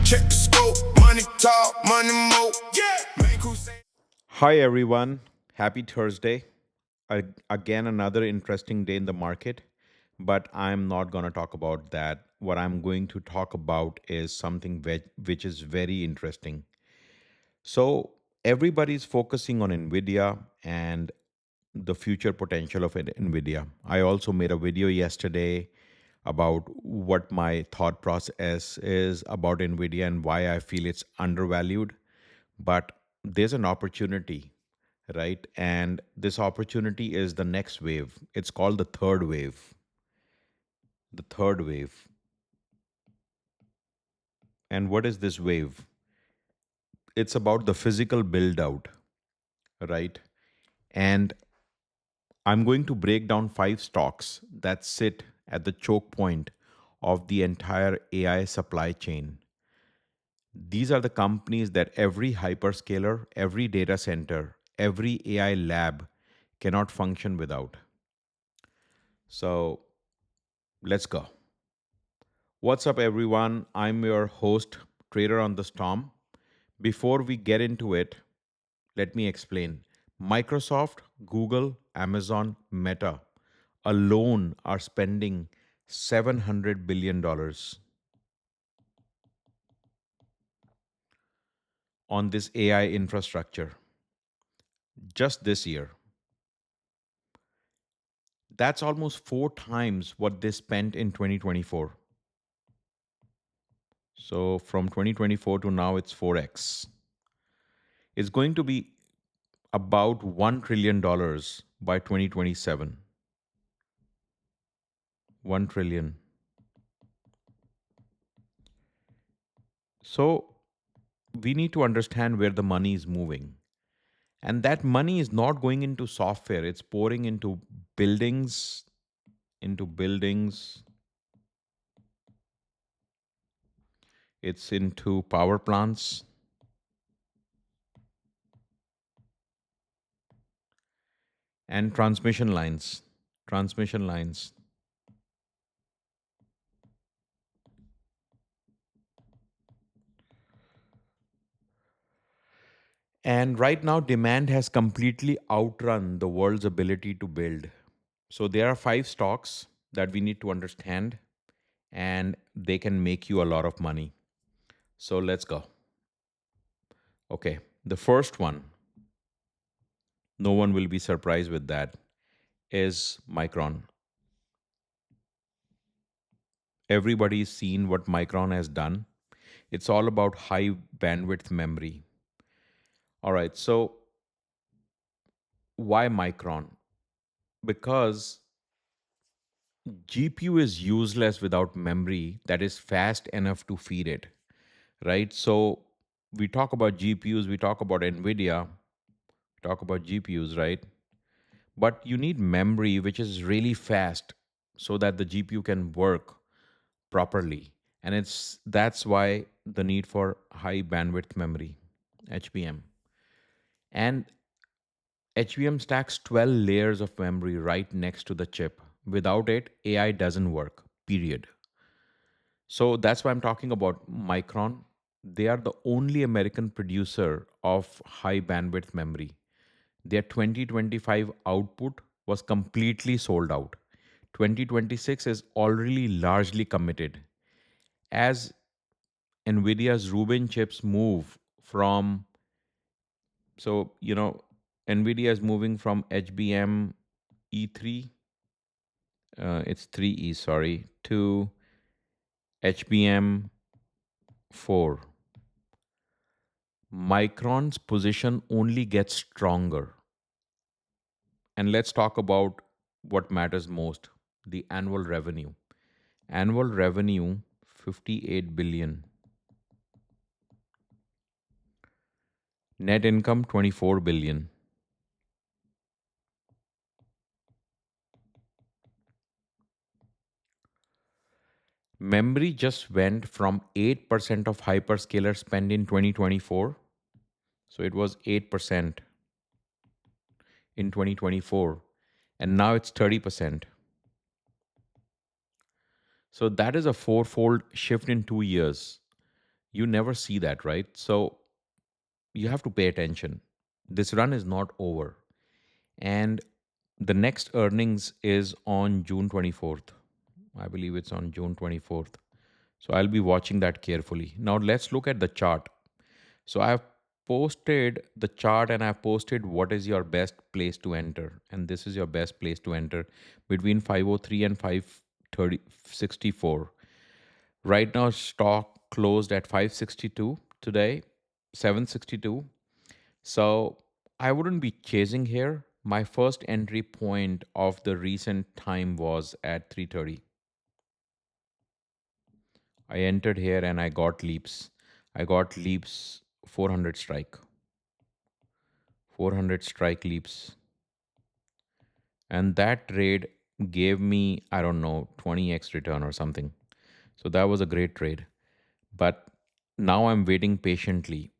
Check the scope, money talk, money mo. Yeah. Man, crusade. Hi, everyone. Happy Thursday. Again, another interesting day in the market, but I'm not going to talk about that. What I'm going to talk about is something which is very interesting. So, everybody's focusing on Nvidia and the future potential of Nvidia. I also made a video yesterday about what my thought process is about Nvidia and why I feel it's undervalued. But there's an opportunity, right? And this opportunity is the next wave. It's called the third wave. The third wave. And what is this wave? It's about the physical build out, right? And I'm going to break down 5 stocks that sit at the choke point of the entire AI supply chain. These are the companies that every hyperscaler, every data center, every AI lab cannot function without. So let's go. What's up, everyone? I'm your host, Trader on the Storm. Before we get into it, let me explain. Microsoft, Google, Amazon, Meta alone are spending $700 billion on this AI infrastructure just this year. That's almost 4 times what they spent in 2024. So from 2024 to now, it's 4x. It's going to be about $1 trillion by 2027. 1 trillion. So we need to understand where the money is moving. And that money is not going into software, it's pouring buildings, into buildings, it's into power plants, and transmission lines. Transmission lines. And right now, demand has completely outrun the world's ability to build. So there are 5 stocks that we need to understand, and they can make you a lot of money. So let's go. Okay, the first one, no one will be surprised with that, is Micron. Everybody's seen what Micron has done. It's all about high bandwidth memory. All right, so why Micron? Because GPU is useless without memory that is fast enough to feed it, right? So we talk about GPUs, we talk about Nvidia, we talk about GPUs, right? But you need memory which is really fast so that the GPU can work properly. And that's why the need for high bandwidth memory, HBM. And HBM stacks 12 layers of memory right next to the chip. Without it, AI doesn't work, period. So that's why I'm talking about Micron. They are the only American producer of high bandwidth memory. Their 2025 output was completely sold out. 2026 is already largely committed. As Nvidia's Rubin chips move from, so, Nvidia is moving from HBM E3, it's 3E, sorry, to HBM 4. Micron's position only gets stronger. And let's talk about what matters most, the annual revenue. Annual revenue 58 billion. Net income 24 billion. Memory just went from 8% of hyperscaler spend in 2024. So it was 8% in 2024. And now it's 30%. So that is a fourfold shift in 2 years. You never see that, right? So you have to pay attention. This run is not over. And the next earnings is on June 24th. I believe it's on June 24th. So I'll be watching that carefully. Now let's look at the chart. So I've posted the chart and I've posted what is your best place to enter. And this is your best place to enter between 503 and 564. Right now, stock closed at 562 today, 762. So I wouldn't be chasing here. My first entry point of the recent time was at 330. I entered here and I got leaps. I got leaps 400 strike. 400 strike leaps. And that trade gave me, I don't know, 20x return or something. So that was a great trade. But now I'm waiting patiently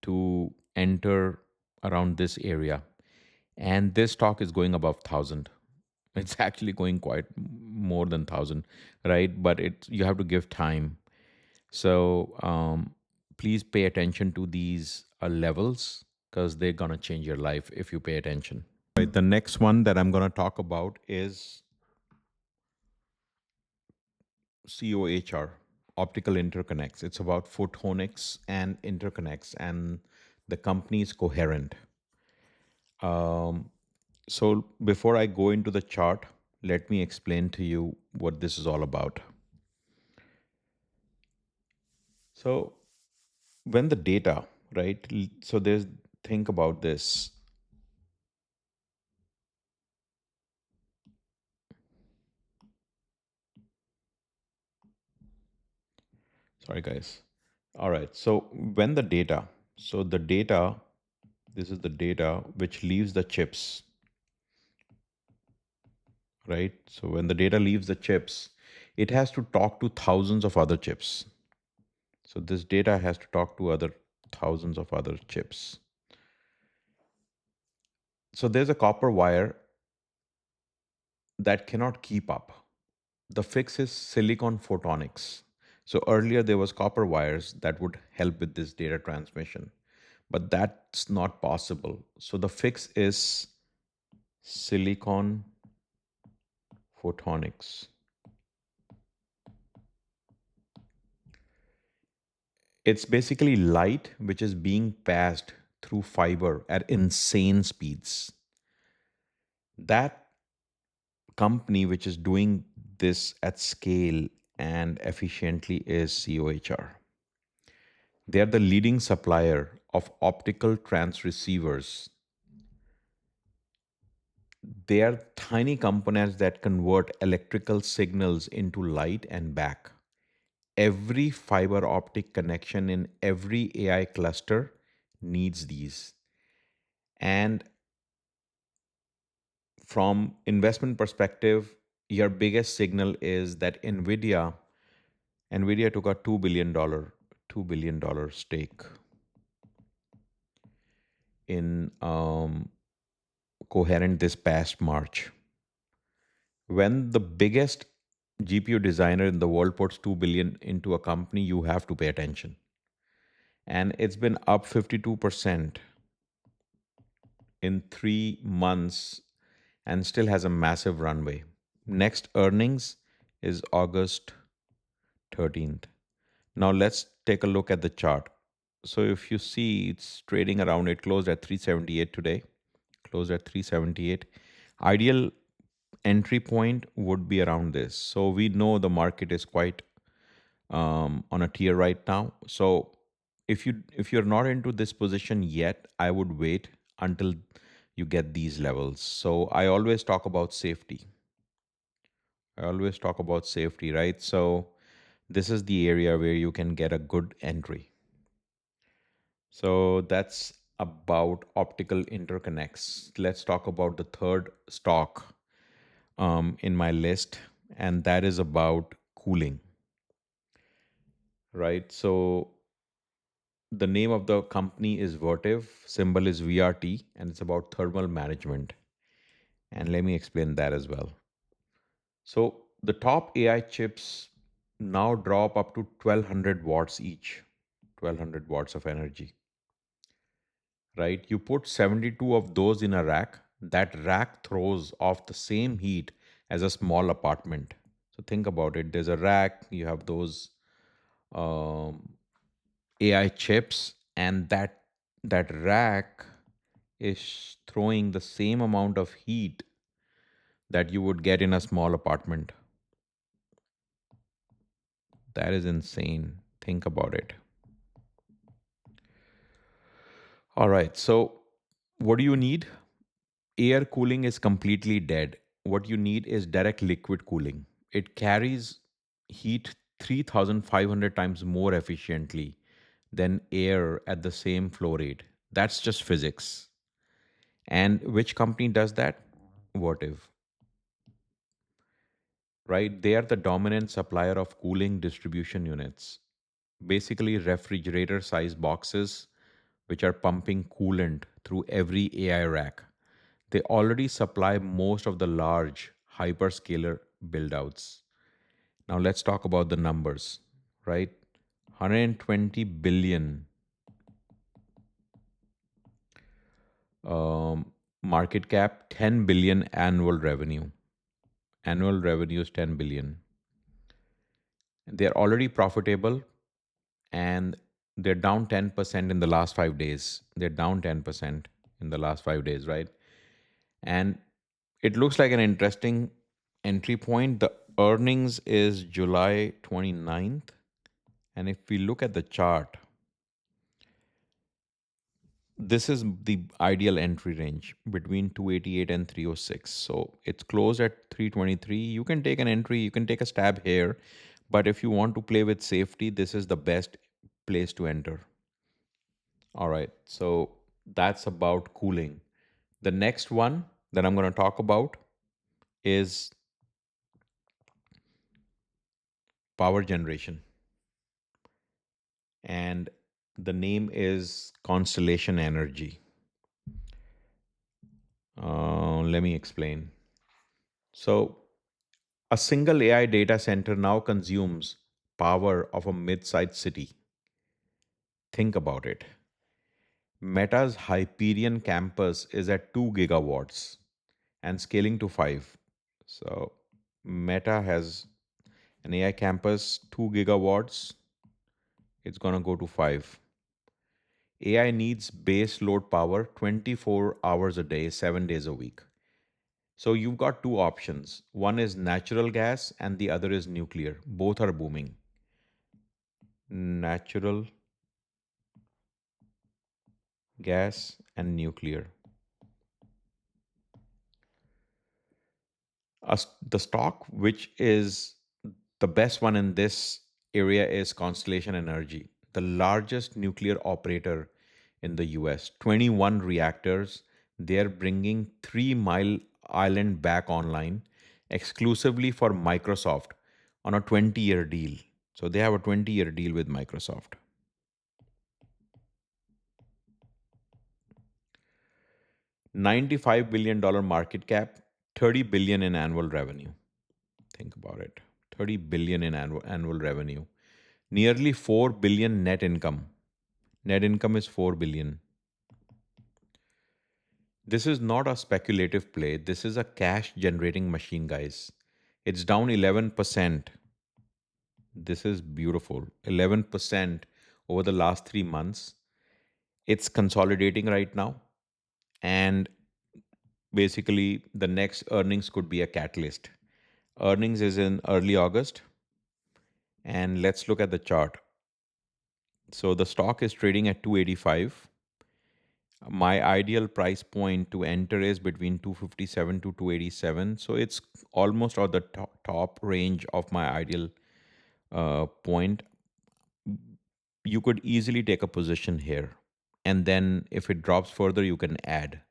to enter around this area. And this stock is going above 1000. It's actually going quite more than 1000, right? But you have to give time. So please pay attention to these levels because they're going to change your life if you pay attention. Right. The next one that I'm going to talk about is COHR, Optical Interconnects. It's about photonics and interconnects, and the company is Coherent. So before I go into the chart, let me explain to you what this is all about. So when the data, right? So think about this. Sorry, guys. All right. So when the data, so the data, this is the data which leaves the chips, right? So when the data leaves the chips, it has to talk to thousands of other chips. So this data has to talk to other thousands of other chips. So there's a copper wire that cannot keep up. The fix is silicon photonics. So earlier there was copper wires that would help with this data transmission, but that's not possible. So the fix is silicon photonics. It's basically light which is being passed through fiber at insane speeds. That company which is doing this at scale and efficiently is COHR. They are the leading supplier of optical transceivers. They are tiny components that convert electrical signals into light and back. Every fiber optic connection in every AI cluster needs these. And from investment perspective, your biggest signal is that Nvidia took a $2 billion stake in Coherent this past March. When the biggest GPU designer in the world puts 2 billion into a company, you have to pay attention. And it's been up 52% in 3 months and still has a massive runway. Next earnings is August 13th. Now let's take a look at the chart. So if you see, it's trading around, it closed at 378 today, closed at 378. Ideal entry point would be around this. So we know the market is quite on a tier right now. So if you're not into this position yet, I would wait until you get these levels. So I always talk about safety. Right? So this is the area where you can get a good entry. So that's about optical interconnects. Let's talk about the third stock in my list, and that is about cooling. Right? So the name of the company is Vertiv, symbol is VRT, and it's about thermal management. And let me explain that as well. So the top AI chips now drop up to 1200 watts each, 1200 watts of energy, right? You put 72 of those in a rack, that rack throws off the same heat as a small apartment. So think about it. There's a rack, you have those um, AI chips, and that rack is throwing the same amount of heat that you would get in a small apartment. That is insane. Think about it. All right. So, what do you need? Air cooling is completely dead. What you need is direct liquid cooling. It carries heat 3,500 times more efficiently than air at the same flow rate. That's just physics. And which company does that? Vertiv, right? They are the dominant supplier of cooling distribution units, basically refrigerator sized boxes which are pumping coolant through every AI rack. They already supply most of the large hyperscaler buildouts. Now let's talk about the numbers, right? 120 billion um, market cap, 10 billion annual revenue. Annual revenue is 10 billion. They're already profitable, and they're down 10% in the last 5 days. They're down 10% in the last 5 days, right? And it looks like an interesting entry point. The earnings is July 29th. And if we look at the chart, this is the ideal entry range between 288 and 306. So it's closed at 323. You can take an entry, you can take a stab here. But if you want to play with safety, this is the best place to enter. All right. So that's about cooling. The next one that I'm going to talk about is power generation. And the name is Constellation Energy. Let me explain. So, a single AI data center now consumes power of a mid-sized city. Think about it. Meta's Hyperion campus is at 2 gigawatts and scaling to 5. So, Meta has an AI campus, 2 gigawatts, it's going to go to 5. AI needs base load power 24 hours a day, 7 days a week. So you've got two options. One is natural gas and the other is nuclear. Both are booming. Natural gas and nuclear. The stock which is the best one in this area is Constellation Energy, the largest nuclear operator in the US. 21 reactors. They're bringing 3 Mile Island back online exclusively for Microsoft on a 20-year deal. So they have a 20-year deal with Microsoft. $95 billion market cap, 30 billion in annual revenue. Think about it. 30 billion in annual revenue. Nearly 4 billion net income. Net income is 4 billion. This is not a speculative play. This is a cash generating machine, guys. It's down 11%. This is beautiful. 11% over the last 3 months. It's consolidating right now. And basically, the next earnings could be a catalyst. Earnings is in early August. And let's look at the chart. So the stock is trading at 285. My ideal price point to enter is between 257 to 287. So it's almost at the top range of my ideal point. You could easily take a position here. And then if it drops further, you can add.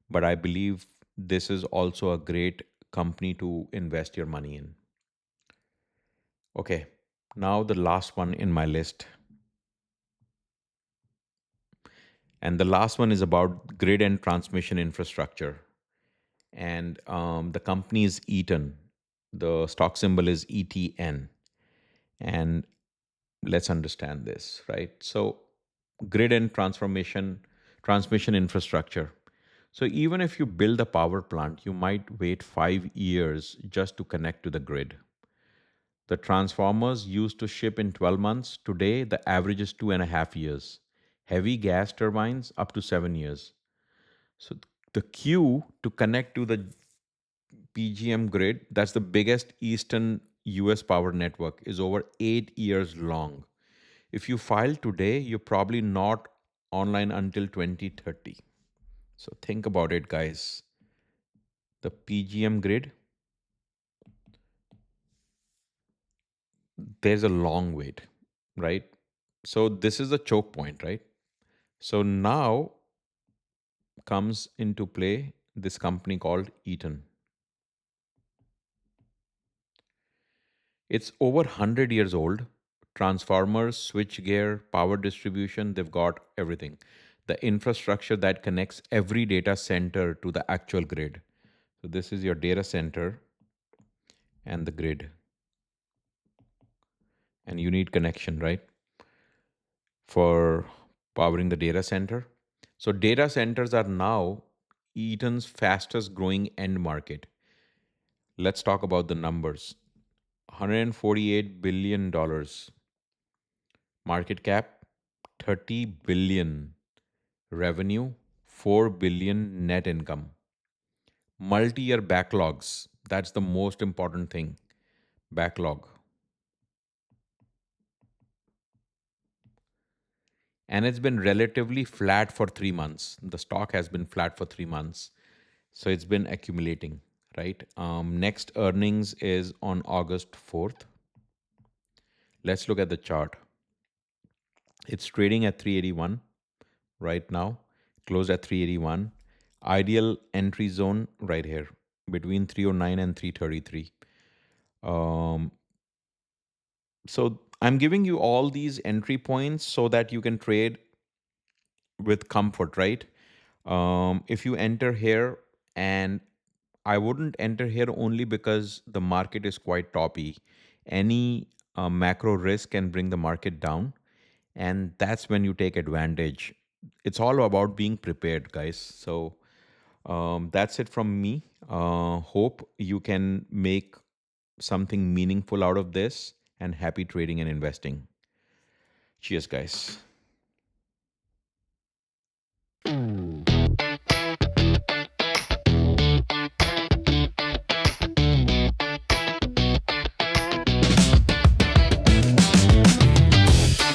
But I believe this is also a great company to invest your money in. Okay, now the last one in my list. And the last one is about grid and transmission infrastructure. And the company is Eaton. The stock symbol is ETN. And let's understand this, right? So, grid and transmission infrastructure. So, even if you build a power plant, you might wait 5 years just to connect to the grid. The transformers used to ship in 12 months. Today, the average is 2.5 years. Heavy gas turbines, up to 7 years. So, the queue to connect to the PGM grid, that's the biggest eastern US power network, is over 8 years long. If you file today, you're probably not online until 2030. So think about it, guys. The PGM grid, there's a long wait, right? So this is the choke point, right? So now comes into play this company called Eaton. It's over 100 years old. Transformers, switchgear, power distribution, they've got everything. The infrastructure that connects every data center to the actual grid. So this is your data center and the grid. And you need connection, right? For powering the data center. So data centers are now Eaton's fastest growing end market. Let's talk about the numbers. $148 billion market cap, 30 billion revenue, 4 billion net income. Multi-year backlogs. That's the most important thing. Backlog. And it's been relatively flat for 3 months. The stock has been flat for 3 months. So it's been accumulating, right? Next earnings is on August 4th. Let's look at the chart. It's trading at 381 right now, closed at 381. Ideal entry zone right here between 309 and 333. Um, so I'm giving you all these entry points so that you can trade with comfort, right? If you enter here, and I wouldn't enter here only because the market is quite toppy. Any macro risk can bring the market down, and that's when you take advantage. It's all about being prepared, guys. So that's it from me. Hope you can make something meaningful out of this, and happy trading and investing. Cheers, guys.